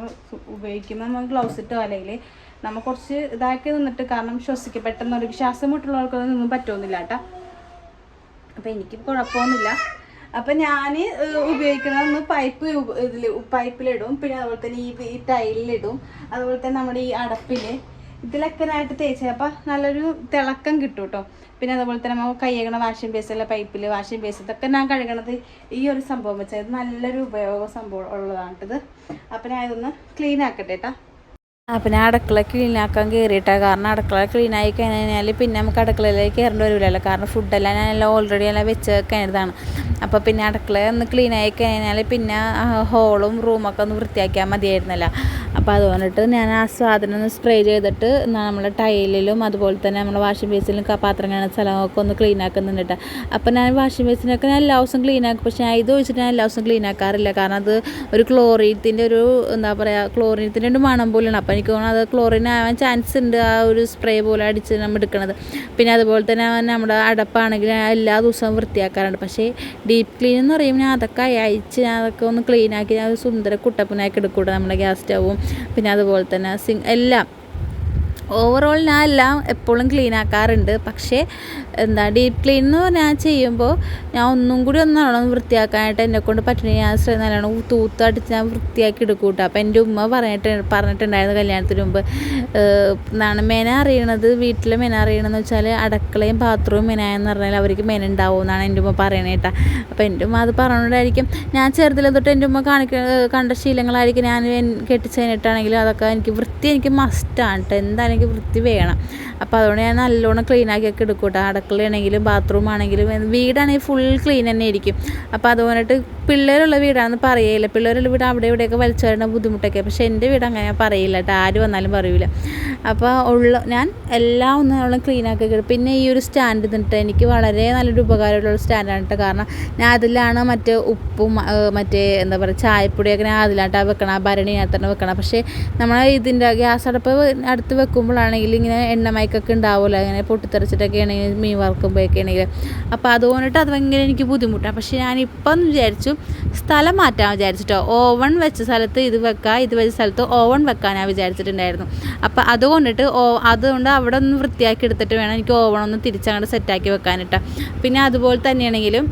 ഉപയോഗിക്കുമ്പോൾ നമ്മൾ ഗ്ലൗസ് ഇട്ടോ അല്ലെങ്കിൽ നമ്മൾ കുറച്ച് ഇതാക്കി നിന്നിട്ട്, കാരണം പെട്ടെന്ന് ശ്വാസം മുട്ടുള്ളവർക്കൊന്നും നിന്നും പറ്റുമെന്നില്ല കേട്ടോ. അപ്പം എനിക്ക് കുഴപ്പമൊന്നുമില്ല. അപ്പം ഞാൻ ഉപയോഗിക്കുന്നത് പൈപ്പിലിടും, പിന്നെ അതുപോലെ തന്നെ ഈ ടൈലിലിടും, അതുപോലെ തന്നെ നമ്മുടെ ഈ അടപ്പിൽ ഇതിലൊക്കെ ആയിട്ട് തേച്ച് അപ്പം നല്ലൊരു തിളക്കം കിട്ടും കേട്ടോ. പിന്നെ അതുപോലെ തന്നെ നമ്മൾ കൈകണ വാഷിംഗ് ബേസിലെ പൈപ്പിൽ വാഷിംഗ് ബേസ് ഇതൊക്കെ ഞാൻ കഴുകണത് ഈ ഒരു സംഭവം വെച്ചാൽ ഇത് നല്ലൊരു ഉപയോഗ സംഭവം ഉള്ളതാണിത്. അപ്പം ഞാൻ ഇതൊന്ന് ക്ലീൻ ആക്കട്ടെ കേട്ടോ. അപ്പം ഞാൻ അടുക്കള ക്ലീനാക്കാൻ കയറിയിട്ടാണ്. കാരണം അടുക്കള ക്ലീനായി കഴിഞ്ഞാൽ പിന്നെ നമുക്ക് അടുക്കളയിലേക്ക് കയറേണ്ടി വരില്ലല്ലോ. കാരണം ഫുഡെല്ലാം ഞാനെല്ലാം ഓൾറെഡി എല്ലാം വെച്ച് കഴിഞ്ഞതാണ്. അപ്പോൾ പിന്നെ അടുക്കള ഒന്ന് ക്ലീനായി കഴിഞ്ഞാൽ പിന്നെ ഹോളും റൂമൊക്കെ ഒന്ന് വൃത്തിയാക്കിയാൽ മതിയായിരുന്നല്ലോ. അപ്പോൾ അതുകൊണ്ടിട്ട് ഞാൻ ആ സാധനം ഒന്ന് സ്പ്രേ ചെയ്തിട്ട് നമ്മൾ ടൈലിലും അതുപോലെ തന്നെ നമ്മൾ വാഷിംഗ് ബേസിലും പാത്രം കാണുന്ന സ്ഥലമൊക്കെ ഒന്ന് ക്ലീൻ ആക്കുന്നുണ്ട് കേട്ടോ. അപ്പോൾ ഞാൻ വാഷിംഗ് ബേസിനൊക്കെ ഞാൻ എല്ലാ ദിവസവും ക്ലീൻ ആക്കും. പക്ഷേ ഞാൻ ഇത് വെച്ചിട്ട് ഞാൻ എല്ലാ ദിവസവും ക്ലീൻ ആക്കാറില്ല. കാരണം അത് ഒരു ക്ലോറിനത്തിൻ്റെ ഒരു ക്ലോറിനത്തിൻ്റെ ഒരു മണം പോലെയാണ്. അപ്പോൾ എനിക്ക് തോന്നുന്നു അത് ക്ലോറിൻ ആവാൻ ചാൻസ് ഉണ്ട്, ആ ഒരു സ്പ്രേ പോലെ അടിച്ച് നമ്മൾ എടുക്കുന്നത്. പിന്നെ അതുപോലെ തന്നെ നമ്മുടെ അടപ്പാണെങ്കിൽ എല്ലാ ദിവസവും വൃത്തിയാക്കാറുണ്ട്. പക്ഷേ ഡീപ്പ് ക്ലീൻ എന്ന് പറയുമ്പോൾ ഞാൻ അതൊക്കെ അയച്ച് ഞാൻ അതൊക്കെ ഒന്ന് ക്ലീനാക്കി ഞാൻ ഒരു സുന്ദര കുട്ടപ്പനാക്കി എടുക്കൂട്ടോ. നമ്മുടെ ഗ്യാസ് സ്റ്റവും പിന്നെ അതുപോലെ തന്നെ എല്ലാം ഓവറോൾ ഞാൻ എല്ലാം എപ്പോഴും ക്ലീൻ ആക്കാറുണ്ട്. പക്ഷേ ഡീപ്പ് ക്ലീൻ എന്ന് ഞാൻ ചെയ്യുമ്പോൾ ഞാൻ ഒന്നും കൂടി നല്ലോണം വൃത്തിയാക്കാനായിട്ട് എന്നെക്കൊണ്ട് പറ്റുന്നത് ഞാൻ നല്ലോണം തൂത്തടിച്ച് ഞാൻ വൃത്തിയാക്കി എടുക്കും കേട്ടോ. അപ്പോൾ എൻ്റെ ഉമ്മ പറഞ്ഞിട്ടുണ്ടായിരുന്നു കല്യാണത്തിന് മുമ്പ് മെന അറിയണത് വീട്ടിൽ മെന അറിയണമെന്ന് വെച്ചാൽ അടുക്കളയും ബാത്റൂം മെനയെന്ന് പറഞ്ഞാൽ അവർക്ക് മെന ഉണ്ടാവും എന്നാണ് എൻ്റെ ഉമ്മ പറയണത് കേട്ടോ. അപ്പോൾ എൻ്റെ ഉമ്മ അത് പറഞ്ഞുകൊണ്ടായിരിക്കും ഞാൻ ചെറുതിലെ തൊട്ട് എൻ്റെ ഉമ്മ കണ്ട ശീലങ്ങളായിരിക്കും. ഞാൻ കെട്ടിച്ച് കഴിഞ്ഞിട്ടാണെങ്കിലും അതൊക്കെ എനിക്ക് മസ്റ്റാണ് കേട്ടോ. എന്തായാലും എനിക്ക് വൃത്തി വേണം. അപ്പോൾ അതുകൊണ്ട് ഞാൻ നല്ലോണം ക്ലീനാക്കിയൊക്കെ എടുക്കും കേട്ടോ. അടുക്കളയാണെങ്കിലും ബാത്റൂം ആണെങ്കിലും വീടാണെങ്കിൽ ഫുൾ ക്ലീൻ തന്നെ ആയിരിക്കും. അപ്പോൾ അതുകൊണ്ടിട്ട് പിള്ളേരുള്ള വീടാണെന്ന് പറയില്ല. പിള്ളേരുള്ള വീട് അവിടെ ഇവിടെയൊക്കെ വലിച്ചു വരേണ്ട ബുദ്ധിമുട്ടൊക്കെ. പക്ഷേ എൻ്റെ വീട് അങ്ങനെ പറയില്ല കേട്ടോ, ആര് വന്നാലും പറയില്ല. അപ്പോൾ ഞാൻ എല്ലാം ഒന്ന് ക്ലീൻ ആക്കി. പിന്നെ ഈ ഒരു സ്റ്റാൻഡ് നിന്നിട്ട് എനിക്ക് വളരെ നല്ലൊരു ഉപകാരമുള്ള സ്റ്റാൻഡാണ് കേട്ടോ. കാരണം ഞാൻ അതിലാണ് മറ്റേ ഉപ്പും മറ്റേ എന്താ പറയുക ചായപ്പൊടിയൊക്കെ ഞാൻ അതിലായിട്ടാണ് വെക്കണം, ഭരണിനകത്ത് തന്നെ വെക്കണം. പക്ഷേ നമ്മൾ ഇതിൻ്റെ ഗ്യാസ് അടുപ്പ് അടുത്ത് വെക്കുമ്പോഴാണെങ്കിൽ ഇങ്ങനെ എണ്ണമയക്കൊക്കെ ഉണ്ടാവുമല്ലോ, അങ്ങനെ പൊട്ടിത്തെറിച്ചിട്ടൊക്കെ ആണെങ്കിൽ മീൻ വറുക്കുമ്പോഴൊക്കെ ആണെങ്കിൽ. അപ്പോൾ അതുകൊണ്ടിട്ട് അത് ഭയങ്കര എനിക്ക് ബുദ്ധിമുട്ടാണ്. പക്ഷേ ഞാനിപ്പം വിചാരിച്ചു സ്ഥലം മാറ്റാൻ വിചാരിച്ചിട്ടോ, ഓവൺ വെച്ച സ്ഥലത്ത് ഇത് വെക്കാം, ഇത് വെച്ച സ്ഥലത്ത് ഓവൺ വെക്കാൻ ഞാൻ വിചാരിച്ചിട്ടുണ്ടായിരുന്നു. അപ്പോൾ അതുകൊണ്ട് അവിടെ ഒന്ന് വൃത്തിയാക്കി എടുത്തിട്ട് വേണം എനിക്ക് ഓവണൊന്ന് തിരിച്ചങ്ങോട്ട് സെറ്റാക്കി വെക്കാനിട്ട്. പിന്നെ അതുപോലെ തന്നെയാണെങ്കിലും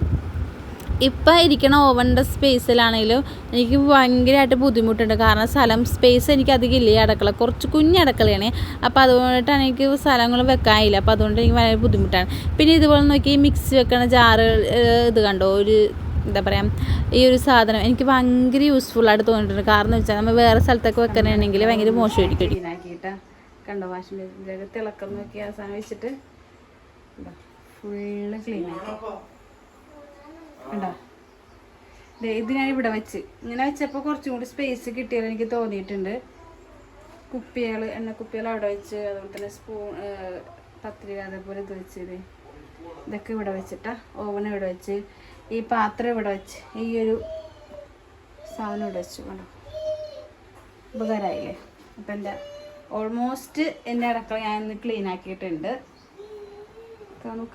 ഇപ്പം ഇരിക്കണ ഓവൻ്റെ സ്പേസിലാണെങ്കിലും എനിക്ക് ഭയങ്കരമായിട്ട് ബുദ്ധിമുട്ടുണ്ട്. കാരണം സ്പേസ് എനിക്ക് അധികം ഇല്ല. ഈ അടുക്കള കുറച്ച് കുഞ്ഞടക്കളയാണ്. അപ്പോൾ അതുകൊണ്ടിട്ടാണ് എനിക്ക് സ്ഥലങ്ങൾ വെക്കാനില്ല. അപ്പോൾ അതുകൊണ്ട് എനിക്ക് വളരെ ബുദ്ധിമുട്ടാണ്. പിന്നെ ഇതുപോലെ നോക്കി ഈ മിക്സി വെക്കണ ജാറ് ഇത് കണ്ടോ, ഒരു എന്താ പറയുക, ഈ ഒരു സാധനം എനിക്ക് ഭയങ്കര യൂസ്ഫുള്ളായിട്ട് തോന്നിയിട്ടുണ്ട്. കാരണം എന്ന് വെച്ചാൽ നമ്മൾ വേറെ സ്ഥലത്തൊക്കെ വെക്കാനാണെങ്കിൽ ഭയങ്കര മോശമായിരിക്കും. ക്ലീനാക്കിയിട്ട് കണ്ടോ, വാഷിംഗ് മെഷീനിലേക്ക് തിളക്കം നോക്കി അവസാനം വെച്ചിട്ട് ഫുള്ള് ക്ലീനാക്കി കണ്ടോ. ഇത് ഞാൻ ഇവിടെ വെച്ച് ഇങ്ങനെ വെച്ചപ്പോൾ കുറച്ചും കൂടി സ്പേസ് കിട്ടിയാലും എനിക്ക് തോന്നിയിട്ടുണ്ട്. എണ്ണക്കുപ്പികൾ അവിടെ വെച്ച്, അതുപോലെ തന്നെ സ്പൂൺ പത്തിരി അതേപോലെ ഇത് വെച്ചത് ഇതൊക്കെ ഇവിടെ വെച്ചിട്ടാ. ഓവൻ ഇവിടെ വെച്ച്, ഈ പാത്രം ഇവിടെ വെച്ച്, ഈ ഒരു സാധനം ഇവിടെ വെച്ചു. കണ്ടോ, ഉപകാരമായില്ലേ. അപ്പം എൻ്റെ ഓൾമോസ്റ്റ് എൻ്റെ അടുക്കള ഞാനൊന്ന് ക്ലീൻ ആക്കിയിട്ടുണ്ട്. കാണൂ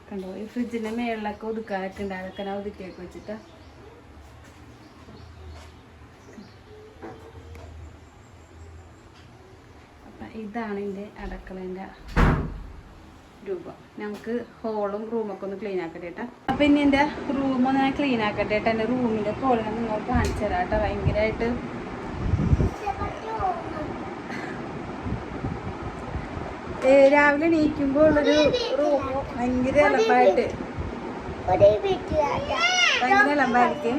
കണ്ടോ, ഈ ഫ്രിഡ്ജിൻ്റെ മേളിലൊക്കെ ഒതുക്കാനൊക്കെ ഉണ്ട്, അതൊക്കെ ഞാൻ ഒതുക്കിയൊക്കെ വെച്ചിട്ട്. അപ്പം ഇതാണ് എൻ്റെ അടുക്കളേൻ്റെ രൂപം. നമുക്ക് ഹോളും റൂമൊക്കെ ഒന്ന് ക്ലീൻ ആക്കട്ടെ കേട്ടോ. അപ്പം ഇനി എൻ്റെ റൂമൊന്ന് ഞാൻ ക്ലീൻ ആക്കട്ടെ കേട്ടോ. എൻ്റെ റൂമിൻ്റെ ഹോളിനെ നിങ്ങൾക്ക് കാണിച്ചു തരാം കേട്ടോ. ഭയങ്കരമായിട്ട് രാവിലെ എണീക്കുമ്പോൾ ഉള്ളൊരു റൂം ഭയങ്കര അലമ്പായിട്ട് അലമ്പായിരിക്കും.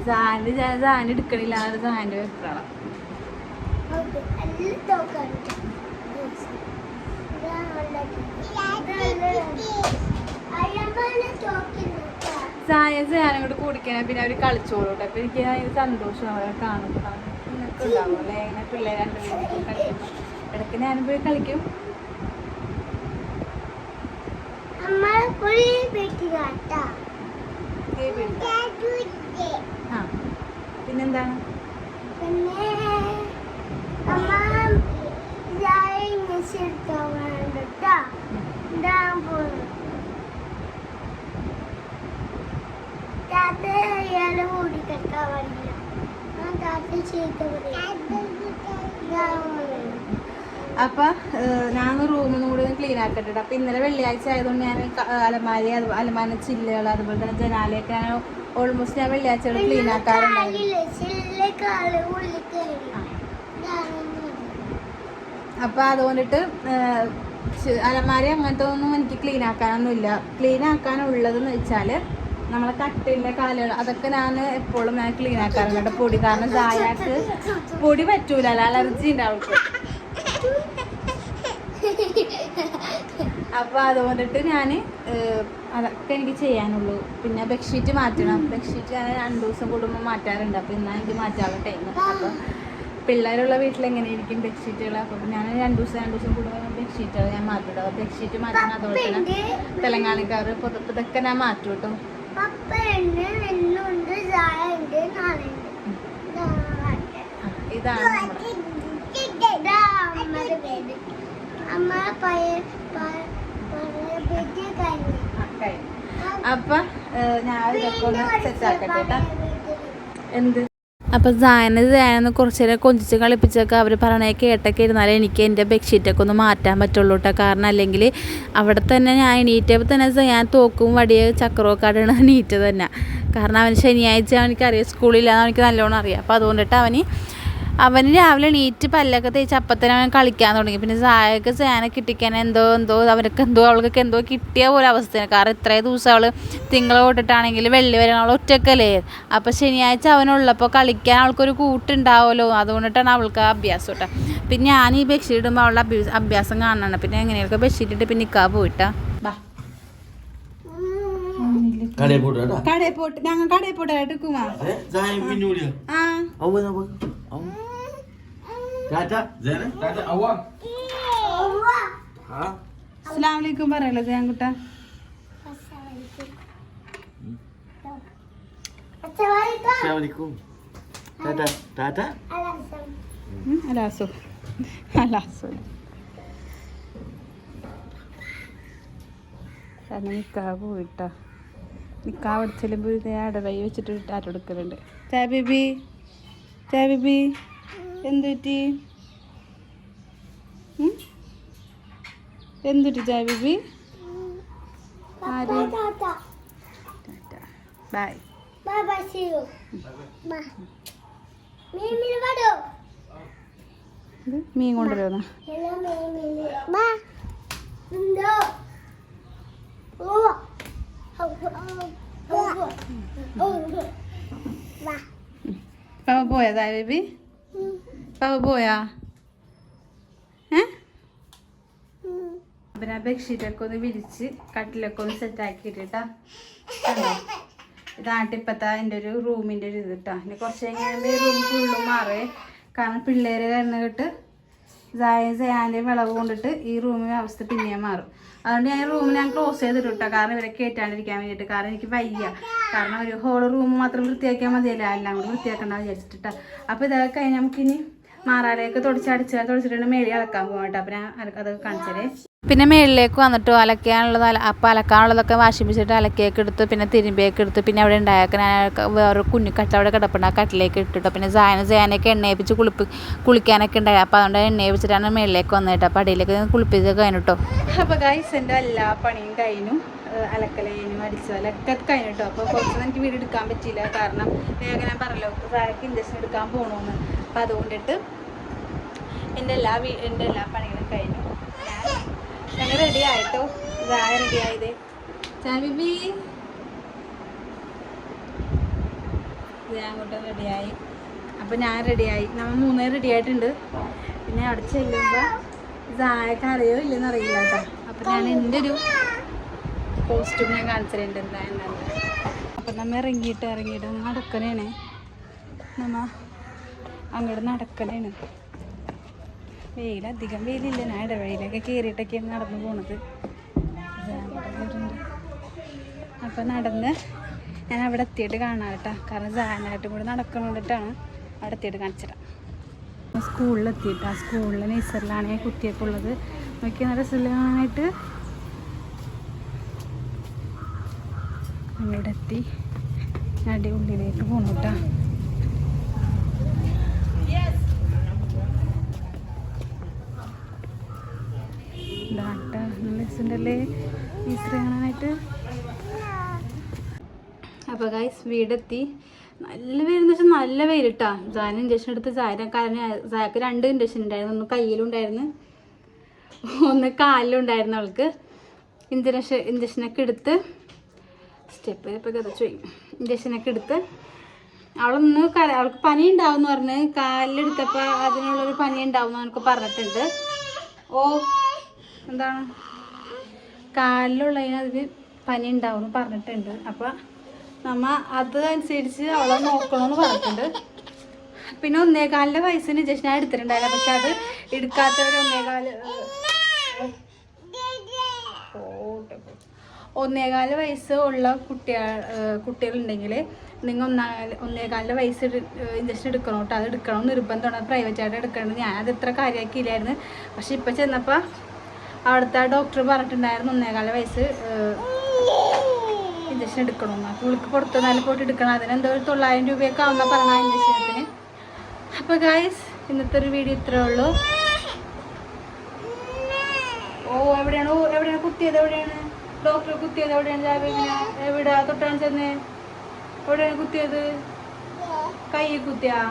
സാധനം എടുക്കണില്ല, അത് സാധനം വെക്കണം. സാധനം കൂടെ കുടിക്കണേ, പിന്നെ അവർ കളിച്ചോളൂ കേട്ടോ. അപ്പം എനിക്ക് അതിന് സന്തോഷം അവരെ കാണുമ്പോൾ. നിങ്ങൾക്ക് ഉണ്ടാവും അല്ലേ ഇങ്ങനെ പിള്ളേർ രണ്ടുപേരും കളിക്കുമ്പോൾ. ഇടയ്ക്ക് ഞാനും പോയി കളിക്കും. ആ പിന്നെന്താണ്, അപ്പം ഞാൻ റൂമൊന്നും കൂടി ക്ലീൻ ആക്കട്ടെ. അപ്പം ഇന്നലെ വെള്ളിയാഴ്ച ആയതുകൊണ്ട് ഞാൻ അലമാര ചില്ലുകൾ അതുപോലെ തന്നെ ജനാലയൊക്കെ ഞാൻ ഓൾമോസ്റ്റ് ഞാൻ വെള്ളിയാഴ്ചകൾ ക്ലീൻ ആക്കാറുണ്ടായിരുന്നു. അപ്പം അതുകൊണ്ടിട്ട് അലമാര അങ്ങനത്തെ ഒന്നും എനിക്ക് ക്ലീൻ ആക്കാനൊന്നുമില്ല. ക്ലീൻ ആക്കാനുള്ളതെന്ന് വെച്ചാൽ നമ്മളെ കട്ടിൻ്റെ കാലുകൾ അതൊക്കെ ഞാൻ എപ്പോഴും ക്ലീൻ ആക്കാറുണ്ട് പൊടി. കാരണം ചായക്ക് പൊടി പറ്റൂല, അലർജി ഉണ്ട് അവൾക്ക്. അപ്പോൾ അതുകൊണ്ടിട്ട് ഞാൻ അതൊക്കെ എനിക്ക് ചെയ്യാനുള്ളൂ. പിന്നെ ബെഡ്ഷീറ്റ് മാറ്റണം. ബെഡ്ഷീറ്റ് ഞാൻ 2 ദിവസം കൂടുമ്പോൾ മാറ്റാറുണ്ട്. അപ്പോൾ ഇന്നാണ് എനിക്ക് മാറ്റാനുള്ള ടൈം. അപ്പോൾ പിള്ളേരുള്ള വീട്ടിലെങ്ങനെയായിരിക്കും ബെഡ്ഷീറ്റുകൾ. അപ്പോൾ ഞാൻ 2 ദിവസം കൂടുമ്പോൾ ബെഡ്ഷീറ്റുകൾ ഞാൻ മാറ്റിടും. ബെഡ്ഷീറ്റ് മാറ്റണം, അതുപോലെ തന്നെ തെലങ്കാനക്കാർ പുതപ്പ് ഇതൊക്കെ ഞാൻ മാറ്റും കേട്ടോ. ഇതാണ് അപ്പൊ ഞാൻ ഇതൊക്കെ ഒന്ന് സെറ്റ് ആക്കട്ടെ കേട്ടോ. എന്ത് അപ്പോൾ സായന കുറച്ച് നേരം കൊഞ്ചിച്ച് കളിപ്പിച്ചൊക്കെ അവർ പറയണേ കേട്ടൊക്കെ ഇരുന്നാലേ എനിക്ക് എൻ്റെ ബെഡ്ഷീറ്റൊക്കെ ഒന്ന് മാറ്റാൻ പറ്റുള്ളൂ കേട്ടോ. കാരണം അല്ലെങ്കിൽ അവിടെ തന്നെ ഞാൻ എണീറ്റപ്പോൾ തന്നെ ഞാൻ തോക്കും വടിയ ചക്രമൊക്കെയാണ് എണീറ്റത് തന്നെ. കാരണം അവന് ശനിയാഴ്ച അവനിക്കറിയാം സ്കൂളില്ലാന്ന് അവനിക്ക് നല്ലോണം അറിയാം. അപ്പോൾ അതുകൊണ്ടിട്ട് അവന് അവന് രാവിലെ എണീറ്റ് പല്ലൊക്കെ തേച്ച് അപ്പത്തന്നെ അവൻ കളിക്കാൻ തുടങ്ങി. പിന്നെ സായൊക്കെ സാനെ കിട്ടിക്കാൻ എന്തോ അവൾക്കൊക്കെ എന്തോ കിട്ടിയ പോലെ അവസ്ഥയാണ്. കാരണം ഇത്രയും ദിവസം അവൾ തിങ്കൾ തൊട്ടിട്ടാണെങ്കിൽ വെള്ളി വരെ അവൾ ഒറ്റക്കല്ലേ. അപ്പോൾ ശനിയാഴ്ച അവനുള്ളപ്പോൾ കളിക്കാൻ അവൾക്കൊരു കൂട്ടുണ്ടാവുമല്ലോ, അതുകൊണ്ടിട്ടാണ് അവൾക്ക് ആ അഭ്യാസം കേട്ടോ. പിന്നെ ഞാൻ ഈ ബെഡ്ഷീറ്റ് ഇടുമ്പോൾ അവളുടെ അഭ്യാസം കാണണം. പിന്നെ എങ്ങനെയൊക്കെ ബെഡ്ഷീറ്റ് ഇട്ട് പിന്നെ നിൽക്കാൻ പോയിട്ടാ. കടയിൽ പോട്ട് ഞങ്ങൾ കടയിൽ പോട്ടെ എടുക്കുമാ. അസ്സലാമലൈക്കും പറയല്ലോ ജാൻകുട്ട. അലാസു അലാസു കാരണം നിൽക്കാ പോയിട്ടാ. നിൽക്കാ അവിടെ ചെല്ലുമ്പോൾ അടവൈ വെച്ചിട്ട് ആരെടുക്കലുണ്ട്. ചാബിബി ചാബിബി എന്ത് പറ്റി എന്തുട്ടി ചാബിബി? ആര് ബൈ മീൻ കൊണ്ടുവരുന്ന പാവ പോയാ ബേബി? പാവ പോയാ? പിന്നെ ബെഡ്ഷീറ്റൊക്കെ ഒന്ന് വിരിച്ച് കട്ടിലൊക്കെ ഒന്ന് സെറ്റാക്കിയിട്ടാ. ഇതാണ് ഇപ്പത്തെ എൻ്റെ ഒരു റൂമിൻ്റെ ഒരു ഇത് കേട്ടോ. ഇനി കുറച്ച് കഴിഞ്ഞാൽ റൂം ഫുള്ളും മാറേ. കാരണം പിള്ളേര് കരഞ്ഞിട്ട് സയാൻ്റെ വിളവ് കൊണ്ടിട്ട് ഈ റൂമിൻ്റെ അവസ്ഥ പിന്നെയും മാറും. അതുകൊണ്ട് ഞാൻ റൂം ഞാൻ ക്ലോസ് ചെയ്തിട്ട് കേട്ടോ. കാരണം ഇവരെ കയറ്റാണ്ടിരിക്കാൻ വേണ്ടിയിട്ട്. കാരണം എനിക്ക് വയ്യ. കാരണം ഒരു ഹോൾ റൂം മാത്രം വൃത്തിയാക്കിയാൽ മതിയല്ലോ, എല്ലാം കൂടി വൃത്തിയാക്കണ്ട വിചാരിച്ചിട്ടാ. അപ്പോൾ ഇതൊക്കെ കഴിഞ്ഞ് നമുക്കിനി മാറാലേക്ക് തുടച്ചിട്ടുണ്ട് മേടി അലക്കാൻ പോകാം കേട്ടോ. അപ്പം ഞാൻ അത് കാണിച്ചതേ. പിന്നെ മേളിലേക്ക് വന്നിട്ട് അലക്കാനുള്ളത് അപ്പോൾ അലക്കാനുള്ളതൊക്കെ വാഷിംഗ് മെഷീനിട്ട് അലക്കിയൊക്കെ എടുത്തു. പിന്നെ തിരുമ്പിയൊക്കെ എടുത്തു. പിന്നെ അവിടെ ഉണ്ടാക്കാൻ വേറൊരു കുഞ്ഞു കട്ട അവിടെ കിടപ്പുണ്ട്, ആ കട്ടിലേക്ക് ഇട്ടിട്ടോ. പിന്നെ സയാനൊക്കെ എണ്ണയിപ്പിച്ച് കുളിക്കാനൊക്കെ ഉണ്ടായി. അപ്പോൾ അതുകൊണ്ട് എണ്ണയിപ്പിച്ചിട്ടാണ് മേളിലേക്ക് വന്നിട്ട്. അപ്പോൾ അടിയിലേക്ക് കുളിപ്പിച്ച് കഴിഞ്ഞിട്ടോ. അപ്പോൾ ഗൈസ് എൻ്റെ എല്ലാ പണിയും കഴിഞ്ഞു. അലക്കലേനും അടിച്ചലൊക്കെ കഴിഞ്ഞിട്ടോ. അപ്പോൾ കുറച്ചൊന്നും എനിക്ക് വീട് എടുക്കാൻ പറ്റിയില്ല. കാരണം വേഗം ഞാൻ പറഞ്ഞല്ലോ സായക്ക് ഇഞ്ചക്ഷൻ എടുക്കാൻ പോകണമെന്ന്. അപ്പം അതുകൊണ്ടിട്ട് എൻ്റെ എല്ലാ പണികളും കഴിഞ്ഞു. ഞങ്ങൾ റെഡി ആയിട്ടോ. ചായ റെഡി ആയത് ചാബിബി അങ്ങോട്ട് റെഡിയായി. അപ്പോൾ ഞാൻ റെഡിയായി. നമ്മൾ മൂന്നേ റെഡി ആയിട്ടുണ്ട്. പിന്നെ അവിടെ ചെല്ലുമ്പോൾ ചായക്ക് അറിയോ ഇല്ലെന്ന് അറിയില്ല കേട്ടോ. അപ്പോൾ ഞാൻ എൻ്റെ ഒരു കോസ്റ്റ്യൂം ഞാൻ കാണിച്ചിട്ടുണ്ട് എന്താ. അപ്പം നമ്മൾ ഇറങ്ങിയിട്ട് നടക്കണേണ്. അങ്ങോട്ട് നടക്കണേണ്. അധികം വെയിലില്ല. ഞാൻ ഇടവഴിയിലൊക്കെ കയറിയിട്ടൊക്കെയാണ് നടന്നു പോണത്. അപ്പം നടന്ന് ഞാൻ അവിടെ എത്തിയിട്ട് കാണാം കേട്ടോ. കാരണം ജാനായിട്ടും കൂടെ നടക്കണോണ്ടിട്ടാണ് അവിടെ എത്തിയിട്ട് കാണിച്ചിടാം. സ്കൂളിലെത്തിയിട്ട് ആ സ്കൂളിലെ നേഴ്സറിലാണ് കുട്ടിയൊക്കെ ഉള്ളത്. നോക്കി നല്ല രസമായിട്ട് അവിടെ എത്തി. അടി ഉള്ളിലേക്ക് പോണു കേട്ടോ. ണ്ടല്ലേ ഈസ്റ്റർ കാണാനായിട്ട്. അപ്പോൾ ഗൈസ് വീടെത്തി. നല്ല വെയിലെന്ന് വെച്ചാൽ നല്ല വെയിലിട്ടാ. ജാൻ ഇഞ്ചക്ഷൻ എടുത്ത് കാരണം ജാക്ക് 2 ഇഞ്ചക്ഷൻ ഉണ്ടായിരുന്നു. ഒന്ന് കയ്യിലുണ്ടായിരുന്നു, ഒന്ന് കാലിലുണ്ടായിരുന്നു. അവൾക്ക് ഇഞ്ചക്ഷനൊക്കെ എടുത്ത് സ്റ്റെപ്പ് ഇപ്പോൾ കഥച്ചു പോയി. ഇഞ്ചക്ഷനൊക്കെ എടുത്ത് അവൾക്ക് പനി ഉണ്ടാവും എന്ന് പറഞ്ഞ് കാലിലെടുത്തപ്പോൾ അതിനുള്ളൊരു പനി ഉണ്ടാവും എന്നൊക്കെ പറഞ്ഞിട്ടുണ്ട്. ഓ എന്താണ് കാലിലുള്ളതിന് അതിന് പനി ഉണ്ടാവും പറഞ്ഞിട്ടുണ്ട്. അപ്പോൾ നമ്മ അത് അനുസരിച്ച് അവളെ നോക്കണമെന്ന് പറഞ്ഞിട്ടുണ്ട്. പിന്നെ 1.25 വയസ്സിന് ഇഞ്ചക്ഷൻ ഞാൻ എടുത്തിട്ടുണ്ടായില്ല. പക്ഷെ അത് എടുക്കാത്തവർ 1.25 വയസ്സ് ഉള്ള കുട്ടികളുണ്ടെങ്കിൽ നിങ്ങൾ 1.25 വയസ്സ് ഇഞ്ചക്ഷൻ എടുക്കണം കേട്ടോ. അത് എടുക്കണം നിർബന്ധമാണ്. പ്രൈവറ്റായിട്ട് എടുക്കേണ്ടത്. ഞാനത് ഇത്ര കാര്യമാക്കിയില്ലായിരുന്നു. പക്ഷെ ഇപ്പം ചെന്നപ്പോൾ അവിടുത്തെ ഡോക്ടർ പറഞ്ഞിട്ടുണ്ടായിരുന്നു 1.25 വയസ്സ് ഇഞ്ചക്ഷൻ എടുക്കണമെന്ന്. അപ്പോൾ ഇവൾക്ക് പുറത്ത് നല്ല പോയിട്ട് എടുക്കണം. അതിനെന്തോ 900 രൂപയൊക്കെ ആവുന്ന പറഞ്ഞ ഇഞ്ചക്ഷനത്തിന്. അപ്പോൾ ഗൈസ് ഇന്നത്തെ ഒരു വീഡിയോ ഇത്രേ ഉള്ളൂ. എവിടെയാണ് കുത്തിയത്? എവിടെയാണ് ഡോക്ടർ കുത്തിയത്? എവിടെയാണ് എവിടെ തൊട്ടാണ് ചെന്ന്? എവിടെയാണ് കുത്തിയത്? കൈ കുത്തിയാ?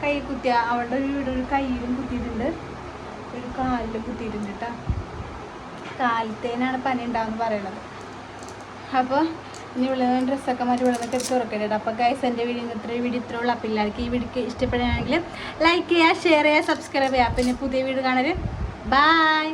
കൈ കുത്തിയ അവളുടെ ഒരു വീട് ഒരു കയ്യിലും കുത്തിയിട്ടുണ്ട്, ഒരു കാലിലും കുത്തിയിട്ടുണ്ട് കേട്ടോ. കാലത്തേനാണ് പനി ഉണ്ടാവുമെന്ന് പറയണത്. അപ്പോൾ ഇനി ഇവിടെ ഡ്രസ്സൊക്കെ മാറ്റി ഇവിടെ നിന്നൊക്കെ തുറക്കട്ടെ. അപ്പോൾ ഗൈസ് എൻ്റെ വീഡിയോ ഇത്ര ഉള്ളൂ. അപ്പോൾ എല്ലാവർക്കും ഈ വീഡിയോ ഇഷ്ടപ്പെടുകയാണെങ്കിൽ ലൈക്ക് ചെയ്യുക, ഷെയർ ചെയ്യുക, സബ്സ്ക്രൈബ് ചെയ്യുക. പിന്നെ പുതിയ വീഡിയോ കാണല്. ബായ്.